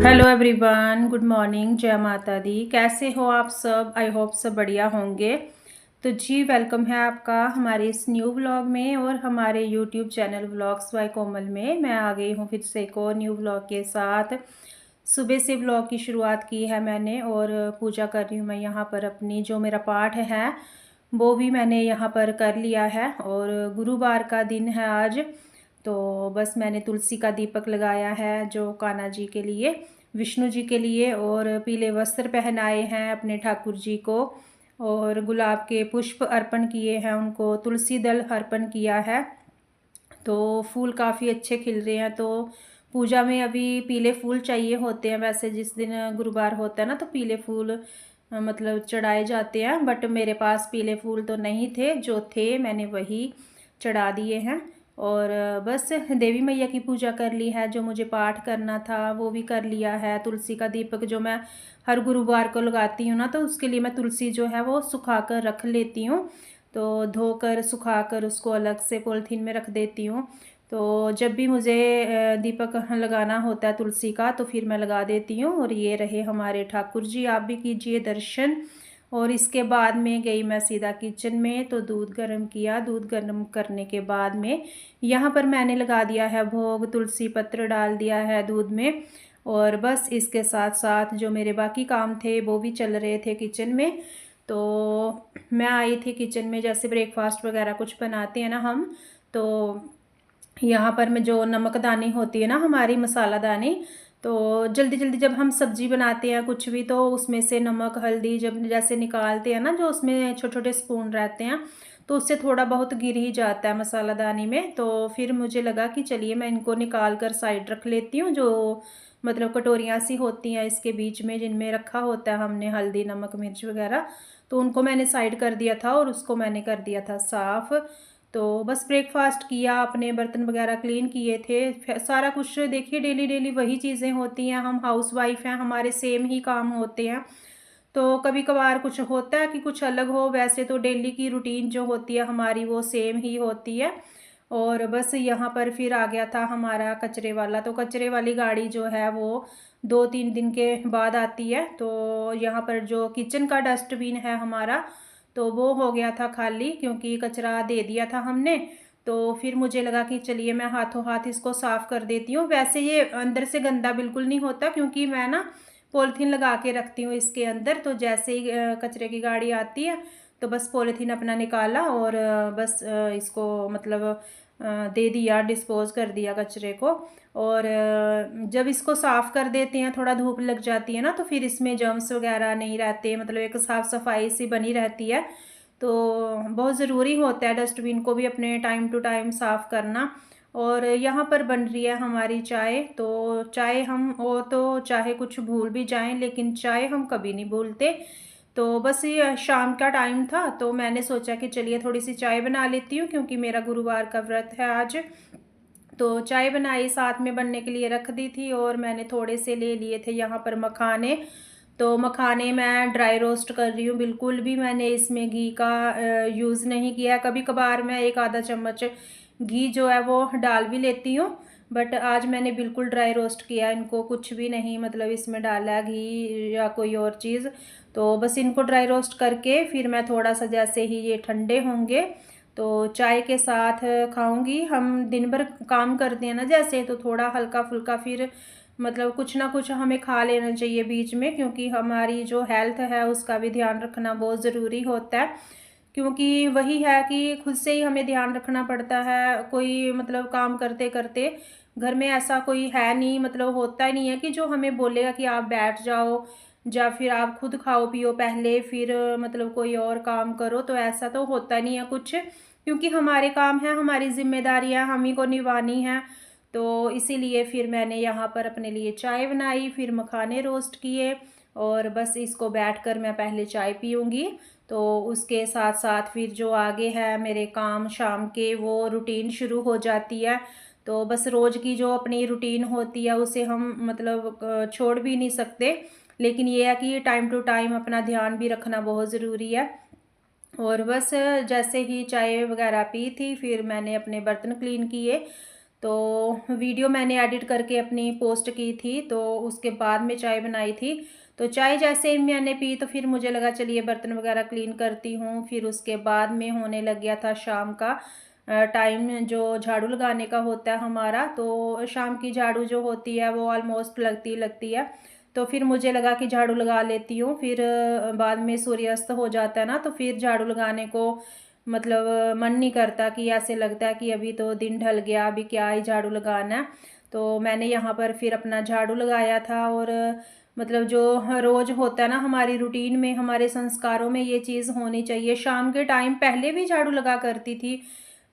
Hello everyone, good morning, जय माता दी। कैसे हो आप सब? आई होप सब बढ़िया होंगे। तो जी, वेलकम है आपका हमारे इस न्यू व्लॉग में और हमारे यूट्यूब चैनल व्लॉग्स बाय कोमल में। मैं आ गई हूँ फिर से एक और न्यू व्लॉग के साथ। सुबह से व्लॉग की शुरुआत की है मैंने और पूजा कर रही हूँ मैं यहाँ पर। अपनी जो मेरा पाठ है वो भी मैंने यहाँ पर कर लिया है और गुरुवार का दिन है आज। तो बस मैंने तुलसी का दीपक लगाया है जो कान्हा जी के लिए, विष्णु जी के लिए, और पीले वस्त्र पहनाए हैं अपने ठाकुर जी को, और गुलाब के पुष्प अर्पण किए हैं उनको, तुलसी दल अर्पण किया है। तो फूल काफ़ी अच्छे खिल रहे हैं। तो पूजा में अभी पीले फूल चाहिए होते हैं। वैसे जिस दिन गुरुवार होता है ना तो पीले फूल मतलब चढ़ाए जाते हैं, बट मेरे पास पीले फूल तो नहीं थे, जो थे मैंने वही चढ़ा दिए हैं। और बस देवी मैया की पूजा कर ली है। जो मुझे पाठ करना था वो भी कर लिया है। तुलसी का दीपक जो मैं हर गुरुवार को लगाती हूँ ना, तो उसके लिए मैं तुलसी जो है वो सुखा कर रख लेती हूँ। तो धोकर सुखाकर उसको अलग से पॉलीथीन में रख देती हूँ। तो जब भी मुझे दीपक लगाना होता है तुलसी का तो फिर मैं लगा देती हूँ। और ये रहे हमारे ठाकुर जी, आप भी कीजिए दर्शन। और इसके बाद में गई मैं सीधा किचन में, तो दूध गर्म किया। दूध गर्म करने के बाद में यहाँ पर मैंने लगा दिया है भोग, तुलसी पत्र डाल दिया है दूध में। और बस इसके साथ साथ जो मेरे बाकी काम थे वो भी चल रहे थे किचन में। तो मैं आई थी किचन में, जैसे ब्रेकफास्ट वगैरह कुछ बनाते हैं ना हम, तो यहाँ पर मैं जो नमक दानी होती है ना हमारी, मसाला दानी, तो जल्दी जल्दी जब हम सब्जी बनाते हैं कुछ भी, तो उसमें से नमक हल्दी जब जैसे निकालते हैं ना, जो उसमें छोटे छोटे स्पून रहते हैं, तो उससे थोड़ा बहुत गिर ही जाता है मसाला दानी में। तो फिर मुझे लगा कि चलिए मैं इनको निकाल कर साइड रख लेती हूँ। जो मतलब कटोरियाँ सी होती हैं इसके बीच में जिनमें रखा होता है हमने हल्दी नमक मिर्च वगैरह, तो उनको मैंने साइड कर दिया था और उसको मैंने कर दिया था साफ़। तो बस ब्रेकफास्ट किया, अपने बर्तन वगैरह क्लीन किए थे, सारा कुछ। देखिए डेली डेली वही चीज़ें होती हैं, हम हाउसवाइफ हैं, हमारे सेम ही काम होते हैं। तो कभी कभार कुछ होता है कि कुछ अलग हो, वैसे तो डेली की रूटीन जो होती है हमारी वो सेम ही होती है। और बस यहाँ पर फिर आ गया था हमारा कचरे वाला। तो कचरे वाली गाड़ी जो है वो 2-3 दिन के बाद आती है। तो यहाँ पर जो किचन का डस्टबिन है हमारा, तो वो हो गया था खाली, क्योंकि कचरा दे दिया था हमने। तो फिर मुझे लगा कि चलिए मैं हाथों हाथ इसको साफ़ कर देती हूँ। वैसे ये अंदर से गंदा बिल्कुल नहीं होता, क्योंकि मैं ना पॉलीथीन लगा के रखती हूँ इसके अंदर। तो जैसे ही कचरे की गाड़ी आती है तो बस पॉलीथीन अपना निकाला और बस इसको मतलब दे दिया, डिस्पोज़ कर दिया कचरे को। और जब इसको साफ़ कर देते हैं, थोड़ा धूप लग जाती है ना, तो फिर इसमें जर्म्स वगैरह नहीं रहते, मतलब एक साफ़ सफाई सी बनी रहती है। तो बहुत ज़रूरी होता है डस्टबिन को भी अपने टाइम टू टाइम साफ़ करना। और यहाँ पर बन रही है हमारी चाय। तो चाय हम वो तो चाहे कुछ भूल भी जाएं, लेकिन चाय हम कभी नहीं भूलते। तो बस ये शाम का टाइम था, तो मैंने सोचा कि चलिए थोड़ी सी चाय बना लेती हूँ, क्योंकि मेरा गुरुवार का व्रत है आज। तो चाय बनाई, साथ में बनने के लिए रख दी थी। और मैंने थोड़े से ले लिए थे यहाँ पर मखाने। तो मखाने मैं ड्राई रोस्ट कर रही हूँ, बिल्कुल भी मैंने इसमें घी का यूज़ नहीं किया। कभी कभार मैं एक आधा चम्मच घी जो है वो डाल भी लेती हूँ, बट आज मैंने बिल्कुल ड्राई रोस्ट किया इनको, कुछ भी नहीं मतलब इसमें डाला है घी या कोई और चीज़। तो बस इनको ड्राई रोस्ट करके फिर मैं थोड़ा सा, जैसे ही ये ठंडे होंगे तो चाय के साथ खाऊंगी। हम दिन भर काम करते हैं ना जैसे, तो थोड़ा हल्का फुल्का फिर मतलब कुछ ना कुछ हमें खा लेना चाहिए बीच में, क्योंकि हमारी जो हेल्थ है उसका भी ध्यान रखना बहुत ज़रूरी होता है। क्योंकि वही है कि खुद से ही हमें ध्यान रखना पड़ता है। कोई मतलब काम करते करते घर में ऐसा कोई है नहीं, मतलब होता ही नहीं है कि जो हमें बोलेगा कि आप बैठ जाओ या फिर आप खुद खाओ पियो पहले फिर मतलब कोई और काम करो। तो ऐसा तो होता नहीं है कुछ, क्योंकि हमारे काम है, हमारी जिम्मेदारियां हम ही को निभानी है। तो इसीलिए फिर मैंने यहाँ पर अपने लिए चाय बनाई, फिर मखाने रोस्ट किए, और बस इसको बैठकर मैं पहले चाय पीऊँगी। तो उसके साथ साथ फिर जो आगे है मेरे काम शाम के, वो रूटीन शुरू हो जाती है। तो बस रोज़ की जो अपनी रूटीन होती है उसे हम मतलब छोड़ भी नहीं सकते, लेकिन ये है कि टाइम टू टाइम अपना ध्यान भी रखना बहुत ज़रूरी है। और बस जैसे ही चाय वगैरह पी थी, फिर मैंने अपने बर्तन क्लीन किए। तो वीडियो मैंने एडिट करके अपनी पोस्ट की थी, तो उसके बाद में चाय बनाई थी। तो चाय जैसे ही मैंने पी तो फिर मुझे लगा चलिए बर्तन वगैरह क्लीन करती हूँ। फिर उसके बाद में होने लग गया था शाम का टाइम, जो झाड़ू लगाने का होता है हमारा। तो शाम की झाड़ू जो होती है वो ऑलमोस्ट लगती लगती है। तो फिर मुझे लगा कि झाड़ू लगा लेती हूँ, फिर बाद में सूर्यास्त हो जाता है ना, तो फिर झाड़ू लगाने को मतलब मन नहीं करता, कि ऐसे लगता है कि अभी तो दिन ढल गया, अभी क्या ही झाड़ू लगाना है। तो मैंने यहाँ पर फिर अपना झाड़ू लगाया था। और मतलब जो रोज़ होता है ना हमारी रूटीन में, हमारे संस्कारों में ये चीज़ होनी चाहिए। शाम के टाइम पहले भी झाड़ू लगा करती थी,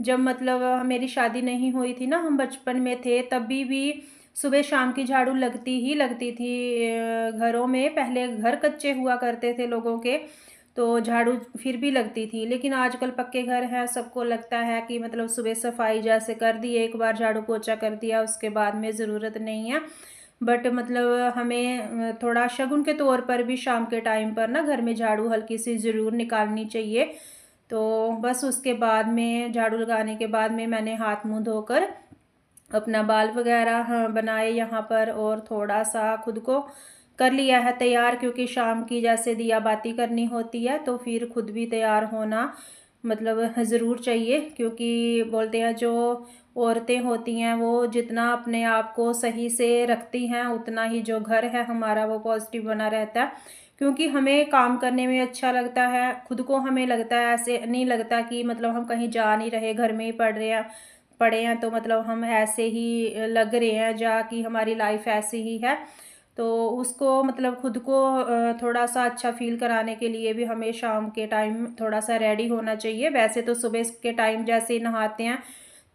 जब मतलब मेरी शादी नहीं हुई थी ना, हम बचपन में थे, तभी भी सुबह शाम की झाड़ू लगती ही लगती थी। घरों में पहले घर कच्चे हुआ करते थे लोगों के, तो झाड़ू फिर भी लगती थी। लेकिन आजकल पक्के घर हैं, सबको लगता है कि मतलब सुबह सफाई जैसे कर दी, एक बार झाड़ू पोछा कर दिया, उसके बाद में ज़रूरत नहीं है। बट मतलब हमें थोड़ा शगुन के तौर पर भी शाम के टाइम पर ना घर में झाड़ू हल्की सी ज़रूर निकालनी चाहिए। तो बस उसके बाद में झाड़ू लगाने के बाद में मैंने हाथ मुँह धोकर अपना बाल वगैरह बनाए यहाँ पर, और थोड़ा सा खुद को कर लिया है तैयार, क्योंकि शाम की जैसे दिया बाती करनी होती है, तो फिर खुद भी तैयार होना मतलब ज़रूर चाहिए। क्योंकि बोलते हैं जो औरतें होती हैं वो जितना अपने आप को सही से रखती हैं, उतना ही जो घर है हमारा वो पॉजिटिव बना रहता है। क्योंकि हमें काम करने में अच्छा लगता है, खुद को हमें लगता है, ऐसे नहीं लगता कि मतलब हम कहीं जा नहीं रहे, घर में ही पड़े हैं, तो मतलब हम ऐसे ही लग रहे हैं जा कि हमारी लाइफ ऐसी ही है। तो उसको मतलब खुद को थोड़ा सा अच्छा फील कराने के लिए भी हमें शाम के टाइम थोड़ा सा रेडी होना चाहिए। वैसे तो सुबह के टाइम जैसे ही नहाते हैं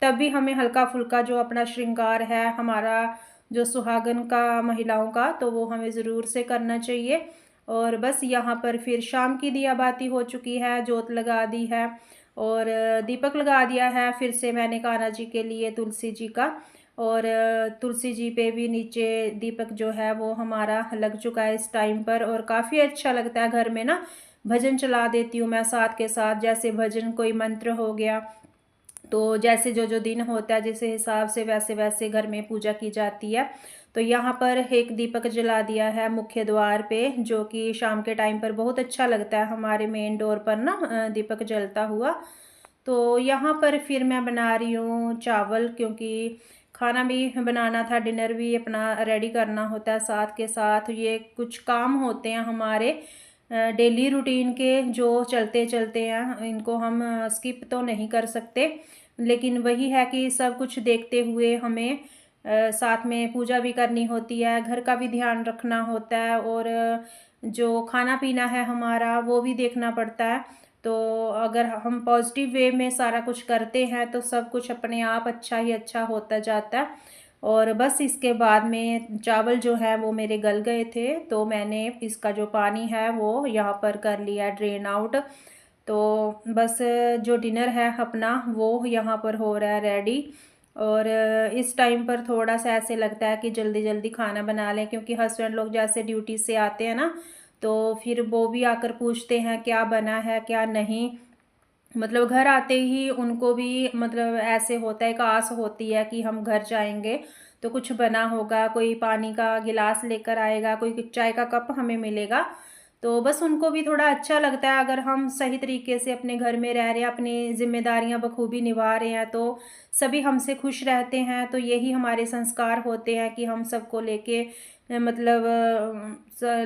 तब भी हमें हल्का फुल्का जो अपना श्रृंगार है हमारा, जो सुहागन का महिलाओं का, तो वो हमें ज़रूर से करना चाहिए। और बस यहाँ पर फिर शाम की दिया बाती हो चुकी है, जोत लगा दी है और दीपक लगा दिया है। फिर से मैंने कान्हा जी के लिए तुलसी जी का, और तुलसी जी पे भी नीचे दीपक जो है वो हमारा लग चुका है इस टाइम पर। और काफ़ी अच्छा लगता है घर में ना, भजन चला देती हूँ मैं साथ के साथ, जैसे भजन कोई मंत्र हो गया, तो जैसे जो जो दिन होता है जिस हिसाब से वैसे वैसे घर में पूजा की जाती है। तो यहाँ पर एक दीपक जला दिया है मुख्य द्वार पे, जो कि शाम के टाइम पर बहुत अच्छा लगता है हमारे मेन डोर पर ना दीपक जलता हुआ। तो यहाँ पर फिर मैं बना रही हूँ चावल, क्योंकि खाना भी बनाना था, डिनर भी अपना रेडी करना होता है साथ के साथ। ये कुछ काम होते हैं हमारे डेली रूटीन के, जो चलते चलते हैं, इनको हम स्किप तो नहीं कर सकते। लेकिन वही है कि सब कुछ देखते हुए हमें साथ में पूजा भी करनी होती है, घर का भी ध्यान रखना होता है, और जो खाना पीना है हमारा वो भी देखना पड़ता है। तो अगर हम पॉजिटिव वे में सारा कुछ करते हैं तो सब कुछ अपने आप अच्छा ही अच्छा होता जाता है। और बस इसके बाद में चावल जो है वो मेरे गल गए थे, तो मैंने इसका जो पानी है वो यहाँ पर कर लिया ड्रेन आउट। तो बस जो डिनर है अपना वो यहाँ पर हो रहा है रेडी। और इस टाइम पर थोड़ा सा ऐसे लगता है कि जल्दी जल्दी खाना बना लें, क्योंकि हस्बैंड लोग जैसे ड्यूटी से आते हैं ना, तो फिर वो भी आकर पूछते हैं क्या बना है क्या नहीं। मतलब घर आते ही उनको भी मतलब ऐसे होता है, एक आस होती है कि हम घर जाएंगे तो कुछ बना होगा, कोई पानी का गिलास लेकर आएगा, कोई चाय का कप हमें मिलेगा। तो बस उनको भी थोड़ा अच्छा लगता है, अगर हम सही तरीके से अपने घर में रह रहे हैं, अपनी जिम्मेदारियां बखूबी निभा रहे हैं, तो सभी हमसे खुश रहते हैं। तो यही हमारे संस्कार होते हैं कि हम सबको लेके मतलब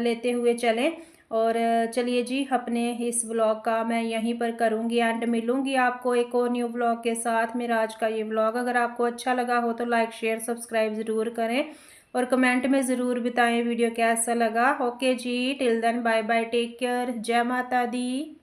लेते हुए चलें। और चलिए जी, अपने इस व्लॉग का मैं यहीं पर करूँगी एंड, मिलूँगी आपको एक और न्यू व्लॉग के साथ। मेरा आज का ये व्लॉग अगर आपको अच्छा लगा हो तो लाइक शेयर सब्सक्राइब ज़रूर करें, और कमेंट में ज़रूर बताएं वीडियो कैसा लगा। ओके जी, till then bye bye, take care, जय माता दी।